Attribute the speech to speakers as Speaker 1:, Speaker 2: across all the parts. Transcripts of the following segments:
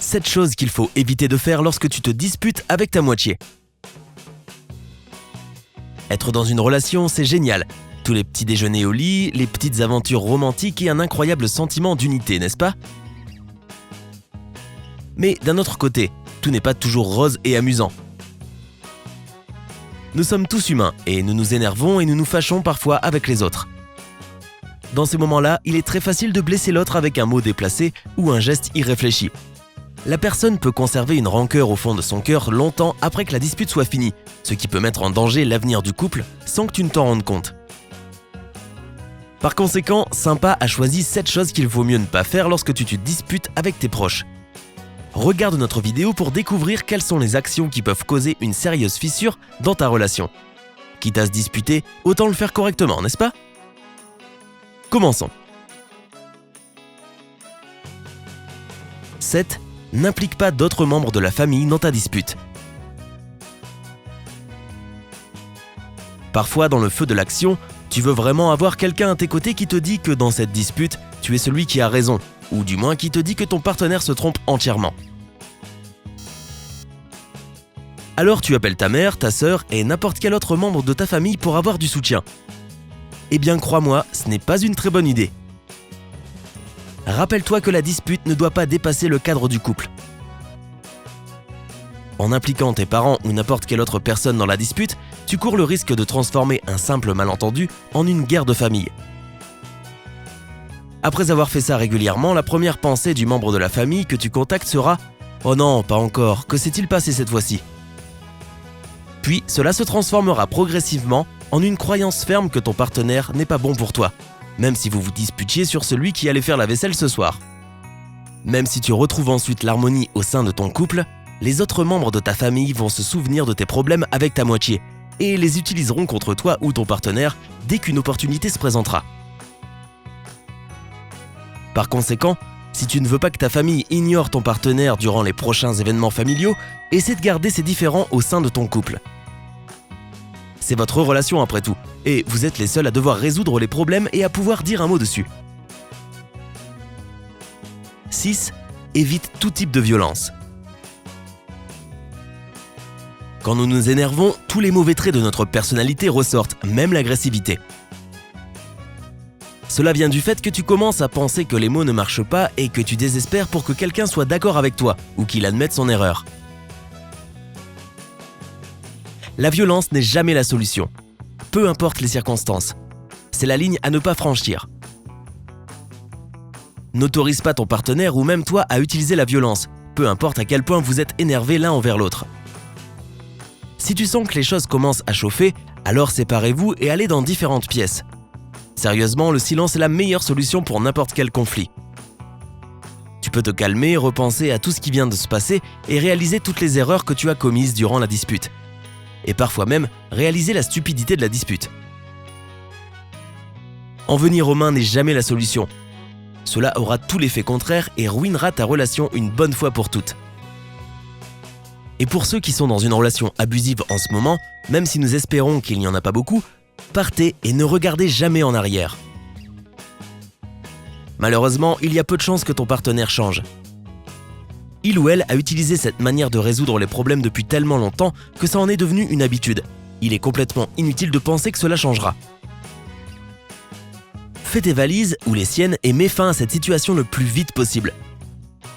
Speaker 1: 7 choses qu'il faut éviter de faire lorsque tu te disputes avec ta moitié. Être dans une relation, c'est génial. Tous les petits déjeuners au lit, les petites aventures romantiques et un incroyable sentiment d'unité, n'est-ce pas? Mais d'un autre côté, tout n'est pas toujours rose et amusant. Nous sommes tous humains et nous nous énervons et nous nous fâchons parfois avec les autres. Dans ces moments-là, il est très facile de blesser l'autre avec un mot déplacé ou un geste irréfléchi. La personne peut conserver une rancœur au fond de son cœur longtemps après que la dispute soit finie, ce qui peut mettre en danger l'avenir du couple sans que tu ne t'en rendes compte. Par conséquent, Sympa a choisi 7 choses qu'il vaut mieux ne pas faire lorsque tu te disputes avec tes proches. Regarde notre vidéo pour découvrir quelles sont les actions qui peuvent causer une sérieuse fissure dans ta relation. Quitte à se disputer, autant le faire correctement, n'est-ce pas? Commençons. 7. N'implique pas d'autres membres de la famille dans ta dispute. Parfois, dans le feu de l'action, tu veux vraiment avoir quelqu'un à tes côtés qui te dit que dans cette dispute, tu es celui qui a raison, ou du moins qui te dit que ton partenaire se trompe entièrement. Alors tu appelles ta mère, ta sœur et n'importe quel autre membre de ta famille pour avoir du soutien. Eh bien crois-moi, ce n'est pas une très bonne idée. Rappelle-toi que la dispute ne doit pas dépasser le cadre du couple. En impliquant tes parents ou n'importe quelle autre personne dans la dispute, tu cours le risque de transformer un simple malentendu en une guerre de famille. Après avoir fait ça régulièrement, la première pensée du membre de la famille que tu contactes sera « Oh non, pas encore, que s'est-il passé cette fois-ci ?» Puis cela se transformera progressivement en une croyance ferme que ton partenaire n'est pas bon pour toi, même si vous vous disputiez sur celui qui allait faire la vaisselle ce soir. Même si tu retrouves ensuite l'harmonie au sein de ton couple, les autres membres de ta famille vont se souvenir de tes problèmes avec ta moitié et les utiliseront contre toi ou ton partenaire dès qu'une opportunité se présentera. Par conséquent, si tu ne veux pas que ta famille ignore ton partenaire durant les prochains événements familiaux, essaie de garder ces différends au sein de ton couple. C'est votre relation après tout, et vous êtes les seuls à devoir résoudre les problèmes et à pouvoir dire un mot dessus. 6. Évite tout type de violence. Quand nous nous énervons, tous les mauvais traits de notre personnalité ressortent, même l'agressivité. Cela vient du fait que tu commences à penser que les mots ne marchent pas et que tu désespères pour que quelqu'un soit d'accord avec toi ou qu'il admette son erreur. La violence n'est jamais la solution, peu importe les circonstances. C'est la ligne à ne pas franchir. N'autorise pas ton partenaire ou même toi à utiliser la violence, peu importe à quel point vous êtes énervés l'un envers l'autre. Si tu sens que les choses commencent à chauffer, alors séparez-vous et allez dans différentes pièces. Sérieusement, le silence est la meilleure solution pour n'importe quel conflit. Tu peux te calmer, repenser à tout ce qui vient de se passer et réaliser toutes les erreurs que tu as commises durant la dispute. Et parfois même réaliser la stupidité de la dispute. En venir aux mains n'est jamais la solution. Cela aura tout l'effet contraire et ruinera ta relation une bonne fois pour toutes. Et pour ceux qui sont dans une relation abusive en ce moment, même si nous espérons qu'il n'y en a pas beaucoup, partez et ne regardez jamais en arrière. Malheureusement, il y a peu de chances que ton partenaire change. Il ou elle a utilisé cette manière de résoudre les problèmes depuis tellement longtemps que ça en est devenu une habitude. Il est complètement inutile de penser que cela changera. Fais tes valises ou les siennes et mets fin à cette situation le plus vite possible.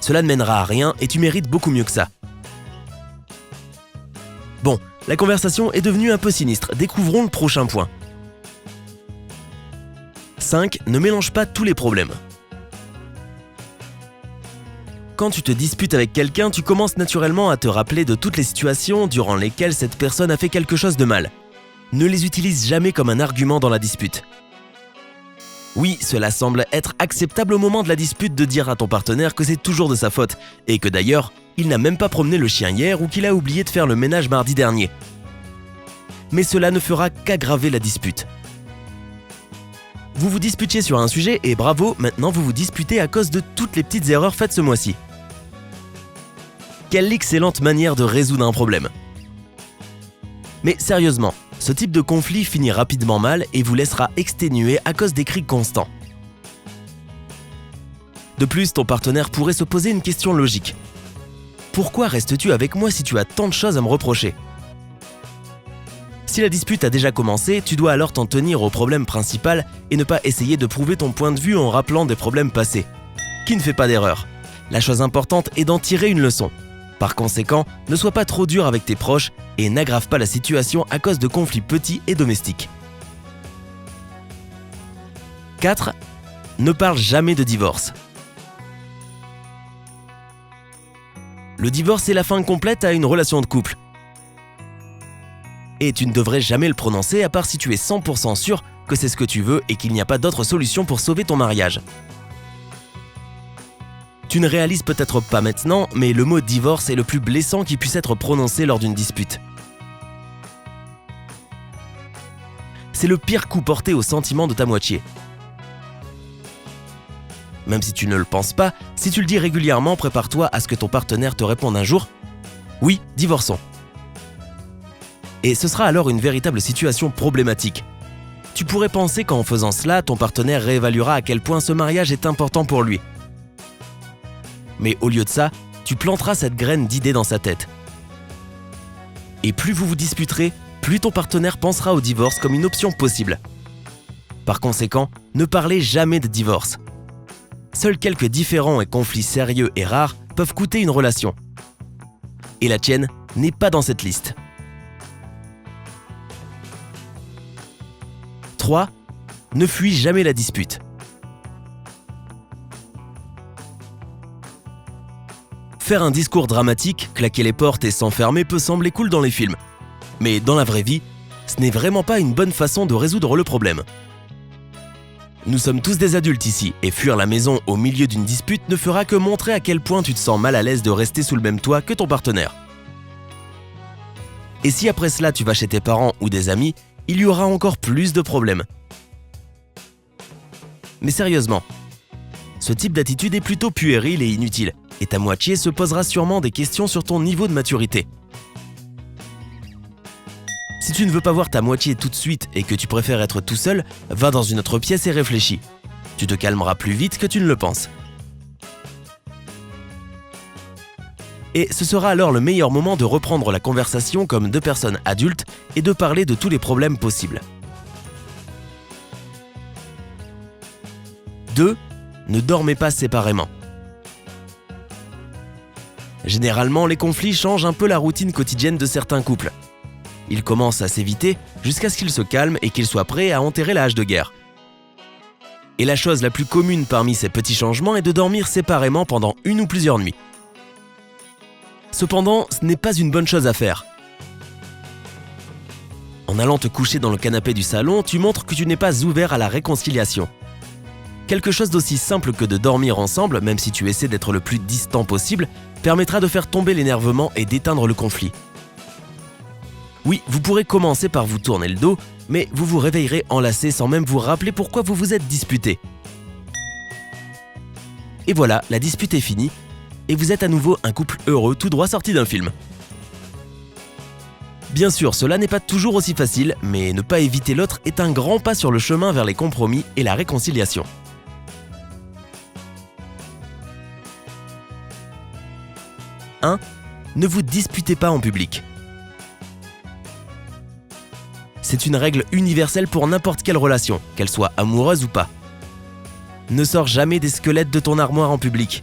Speaker 1: Cela ne mènera à rien et tu mérites beaucoup mieux que ça. Bon, la conversation est devenue un peu sinistre, découvrons le prochain point. 5. Ne mélange pas tous les problèmes. Quand tu te disputes avec quelqu'un, tu commences naturellement à te rappeler de toutes les situations durant lesquelles cette personne a fait quelque chose de mal. Ne les utilise jamais comme un argument dans la dispute. Oui, cela semble être acceptable au moment de la dispute de dire à ton partenaire que c'est toujours de sa faute et que d'ailleurs, il n'a même pas promené le chien hier ou qu'il a oublié de faire le ménage mardi dernier. Mais cela ne fera qu'aggraver la dispute. Vous vous disputiez sur un sujet et bravo, maintenant vous vous disputez à cause de toutes les petites erreurs faites ce mois-ci. Quelle excellente manière de résoudre un problème. Mais sérieusement, ce type de conflit finit rapidement mal et vous laissera exténuer à cause des cris constants. De plus, ton partenaire pourrait se poser une question logique. Pourquoi restes-tu avec moi si tu as tant de choses à me reprocher ? Si la dispute a déjà commencé, tu dois alors t'en tenir au problème principal et ne pas essayer de prouver ton point de vue en rappelant des problèmes passés. Qui ne fait pas d'erreur ? La chose importante est d'en tirer une leçon. Par conséquent, ne sois pas trop dur avec tes proches et n'aggrave pas la situation à cause de conflits petits et domestiques. 4. Ne parle jamais de divorce. Le divorce est la fin complète à une relation de couple. Et tu ne devrais jamais le prononcer à part si tu es 100% sûr que c'est ce que tu veux et qu'il n'y a pas d'autre solution pour sauver ton mariage. Tu ne réalises peut-être pas maintenant, mais le mot divorce est le plus blessant qui puisse être prononcé lors d'une dispute. C'est le pire coup porté aux sentiments de ta moitié. Même si tu ne le penses pas, si tu le dis régulièrement, prépare-toi à ce que ton partenaire te réponde un jour « Oui, divorçons ». Et ce sera alors une véritable situation problématique. Tu pourrais penser qu'en faisant cela, ton partenaire réévaluera à quel point ce mariage est important pour lui. Mais au lieu de ça, tu planteras cette graine d'idée dans sa tête. Et plus vous vous disputerez, plus ton partenaire pensera au divorce comme une option possible. Par conséquent, ne parlez jamais de divorce. Seuls quelques différends et conflits sérieux et rares peuvent coûter une relation. Et la tienne n'est pas dans cette liste. 3. Ne fuis jamais la dispute. Faire un discours dramatique, claquer les portes et s'enfermer peut sembler cool dans les films. Mais dans la vraie vie, ce n'est vraiment pas une bonne façon de résoudre le problème. Nous sommes tous des adultes ici, et fuir la maison au milieu d'une dispute ne fera que montrer à quel point tu te sens mal à l'aise de rester sous le même toit que ton partenaire. Et si après cela tu vas chez tes parents ou des amis, il y aura encore plus de problèmes. Mais sérieusement, ce type d'attitude est plutôt puéril et inutile, et ta moitié se posera sûrement des questions sur ton niveau de maturité. Si tu ne veux pas voir ta moitié tout de suite et que tu préfères être tout seul, va dans une autre pièce et réfléchis. Tu te calmeras plus vite que tu ne le penses. Et ce sera alors le meilleur moment de reprendre la conversation comme deux personnes adultes et de parler de tous les problèmes possibles. 2. Ne dormez pas séparément. Généralement, les conflits changent un peu la routine quotidienne de certains couples. Ils commencent à s'éviter jusqu'à ce qu'ils se calment et qu'ils soient prêts à enterrer la hache de guerre. Et la chose la plus commune parmi ces petits changements est de dormir séparément pendant une ou plusieurs nuits. Cependant, ce n'est pas une bonne chose à faire. En allant te coucher dans le canapé du salon, tu montres que tu n'es pas ouvert à la réconciliation. Quelque chose d'aussi simple que de dormir ensemble, même si tu essaies d'être le plus distant possible, permettra de faire tomber l'énervement et d'éteindre le conflit. Oui, vous pourrez commencer par vous tourner le dos, mais vous vous réveillerez enlacé sans même vous rappeler pourquoi vous vous êtes disputé. Et voilà, la dispute est finie, et vous êtes à nouveau un couple heureux tout droit sorti d'un film. Bien sûr, cela n'est pas toujours aussi facile, mais ne pas éviter l'autre est un grand pas sur le chemin vers les compromis et la réconciliation. 1. Ne vous disputez pas en public. C'est une règle universelle pour n'importe quelle relation, qu'elle soit amoureuse ou pas. Ne sors jamais des squelettes de ton armoire en public.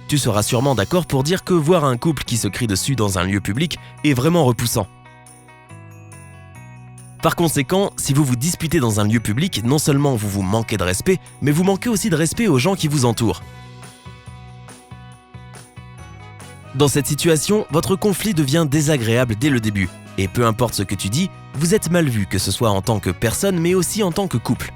Speaker 1: Tu seras sûrement d'accord pour dire que voir un couple qui se crie dessus dans un lieu public est vraiment repoussant. Par conséquent, si vous vous disputez dans un lieu public, non seulement vous vous manquez de respect, mais vous manquez aussi de respect aux gens qui vous entourent. Dans cette situation, votre conflit devient désagréable dès le début. Et peu importe ce que tu dis, vous êtes mal vu, que ce soit en tant que personne, mais aussi en tant que couple.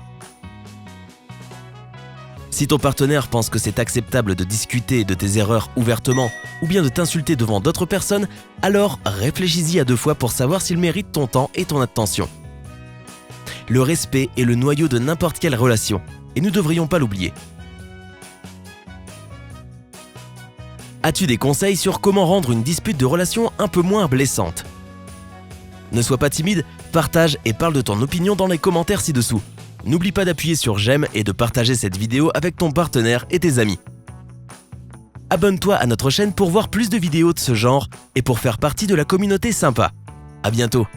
Speaker 1: Si ton partenaire pense que c'est acceptable de discuter de tes erreurs ouvertement ou bien de t'insulter devant d'autres personnes, alors réfléchis-y à 2 fois pour savoir s'il mérite ton temps et ton attention. Le respect est le noyau de n'importe quelle relation, et nous ne devrions pas l'oublier. As-tu des conseils sur comment rendre une dispute de relation un peu moins blessante ? Ne sois pas timide, partage et parle de ton opinion dans les commentaires ci-dessous. N'oublie pas d'appuyer sur j'aime et de partager cette vidéo avec ton partenaire et tes amis. Abonne-toi à notre chaîne pour voir plus de vidéos de ce genre et pour faire partie de la communauté sympa. À bientôt!